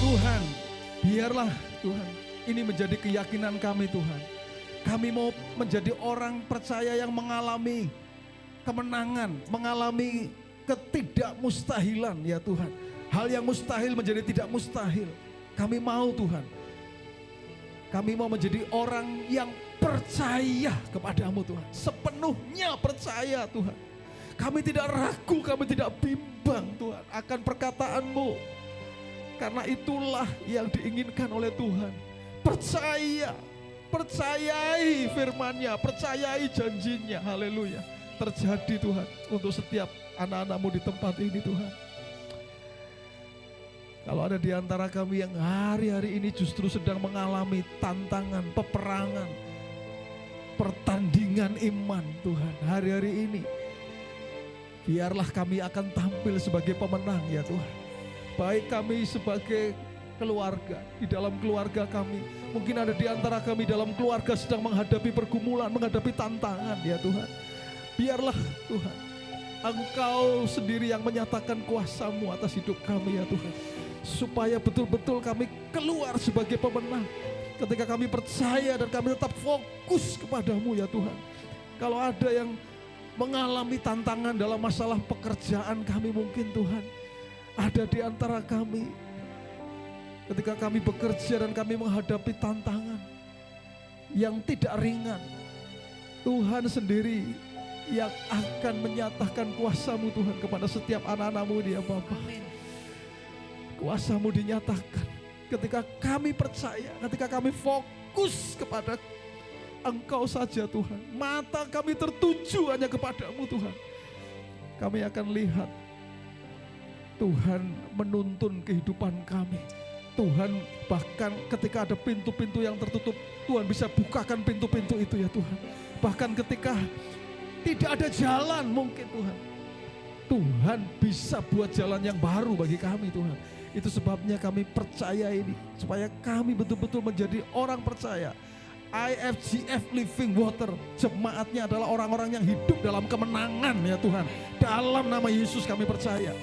Tuhan, biarlah Tuhan, ini menjadi keyakinan kami Tuhan. Kami mau menjadi orang percaya yang mengalami kemenangan, mengalami ketidakmustahilan ya Tuhan. Hal yang mustahil menjadi tidak mustahil. Kami mau Tuhan. Kami mau menjadi orang yang percaya kepadamu Tuhan. Sepenuhnya percaya Tuhan. Kami tidak ragu, kami tidak bimbang Tuhan akan perkataanmu. Karena itulah yang diinginkan oleh Tuhan. Percaya, percayai firman-Nya, percayai janjinya. Haleluya. Terjadi Tuhan untuk setiap anak-anak-Mu di tempat ini Tuhan. Kalau ada di antara kami yang hari-hari ini justru sedang mengalami tantangan, peperangan, pertandingan iman Tuhan. Hari-hari ini biarlah kami akan tampil sebagai pemenang ya Tuhan. Baik kami sebagai keluarga, di dalam keluarga kami. Mungkin ada di antara kami dalam keluarga sedang menghadapi pergumulan, menghadapi tantangan ya Tuhan. Biarlah Tuhan, Engkau sendiri yang menyatakan kuasa-Mu atas hidup kami ya Tuhan. supaya betul-betul kami keluar sebagai pemenang. Ketika kami percaya dan kami tetap fokus kepadamu ya Tuhan. Kalau ada yang mengalami tantangan dalam masalah pekerjaan kami mungkin Tuhan, ada di antara kami. Ketika kami bekerja dan kami menghadapi tantangan yang tidak ringan, Tuhan sendiri yang akan menyatakan kuasa-Mu Tuhan kepada setiap anak-anak-Mu dia Bapa. Kuasa-Mu dinyatakan ketika kami percaya, ketika kami fokus kepada Engkau saja Tuhan. Mata kami tertuju hanya kepadamu Tuhan. Kami akan lihat Tuhan menuntun kehidupan kami. Tuhan bahkan ketika ada pintu-pintu yang tertutup, Tuhan bisa bukakan pintu-pintu itu ya Tuhan. Bahkan ketika tidak ada jalan mungkin Tuhan, Tuhan bisa buat jalan yang baru bagi kami Tuhan. Itu sebabnya kami percaya ini, supaya kami betul-betul menjadi orang percaya. IFGF Living Water, jemaatnya adalah orang-orang yang hidup dalam kemenangan ya Tuhan. Dalam nama Yesus kami percaya.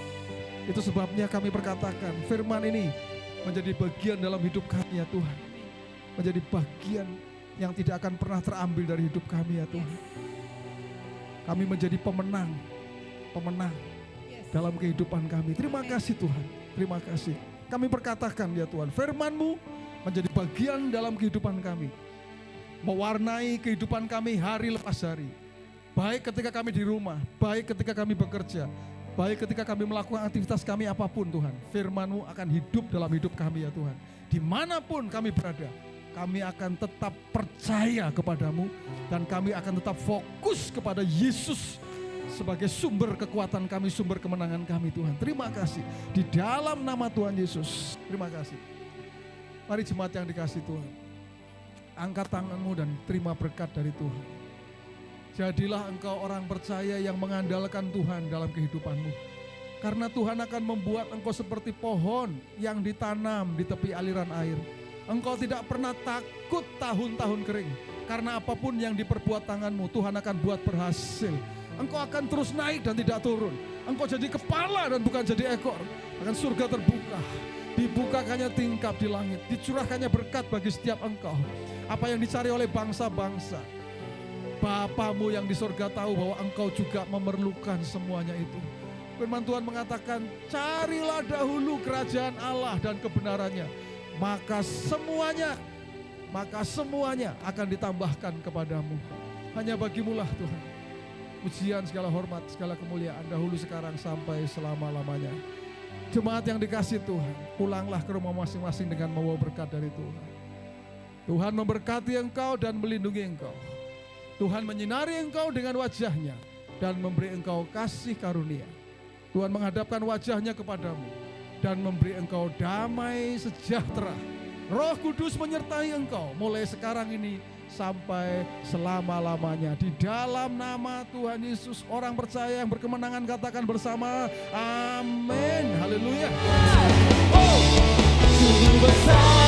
Itu sebabnya kami berkatakan firman ini menjadi bagian dalam hidup kami ya Tuhan. Menjadi bagian yang tidak akan pernah terambil dari hidup kami ya Tuhan. Kami menjadi pemenang dalam kehidupan kami. Terima kasih Tuhan, terima kasih. Kami berkatakan ya Tuhan, firman-Mu menjadi bagian dalam kehidupan kami. Mewarnai kehidupan kami hari lepas hari. Baik ketika kami di rumah, baik ketika kami bekerja, baik ketika kami melakukan aktivitas kami apapun Tuhan. Firman-Mu akan hidup dalam hidup kami ya Tuhan. Dimanapun kami berada, kami akan tetap percaya kepadamu. Dan kami akan tetap fokus kepada Yesus sebagai sumber kekuatan kami, sumber kemenangan kami Tuhan. Terima kasih. Di dalam nama Tuhan Yesus, terima kasih. Mari jemaat yang dikasih Tuhan, angkat tanganmu dan terima berkat dari Tuhan. Jadilah engkau orang percaya yang mengandalkan Tuhan dalam kehidupanmu. Karena Tuhan akan membuat engkau seperti pohon yang ditanam di tepi aliran air. Engkau tidak pernah takut tahun-tahun kering. Karena apapun yang diperbuat tanganmu, Tuhan akan buat berhasil. Engkau akan terus naik dan tidak turun. Engkau jadi kepala dan bukan jadi ekor. Akan surga terbuka. Dibukakannya tingkap di langit. Dicurahkannya berkat bagi setiap engkau. Apa yang dicari oleh bangsa-bangsa, Bapamu yang di surga tahu bahwa engkau juga memerlukan semuanya itu. Firman Tuhan mengatakan, carilah dahulu kerajaan Allah dan kebenarannya, maka semuanya akan ditambahkan kepadamu. Hanya bagimulah Tuhan pujian, segala hormat, segala kemuliaan dahulu, sekarang, sampai selama-lamanya. Jemaat yang dikasih Tuhan, pulanglah ke rumah masing-masing dengan membawa berkat dari Tuhan. Tuhan memberkati engkau dan melindungi engkau. Tuhan menyinari engkau dengan wajahnya dan memberi engkau kasih karunia. Tuhan menghadapkan wajahnya kepadamu dan memberi engkau damai sejahtera. Roh Kudus menyertai engkau mulai sekarang ini sampai selama-lamanya. Di dalam nama Tuhan Yesus, orang percaya yang berkemenangan katakan bersama, amin. Haleluya. Sungguh besar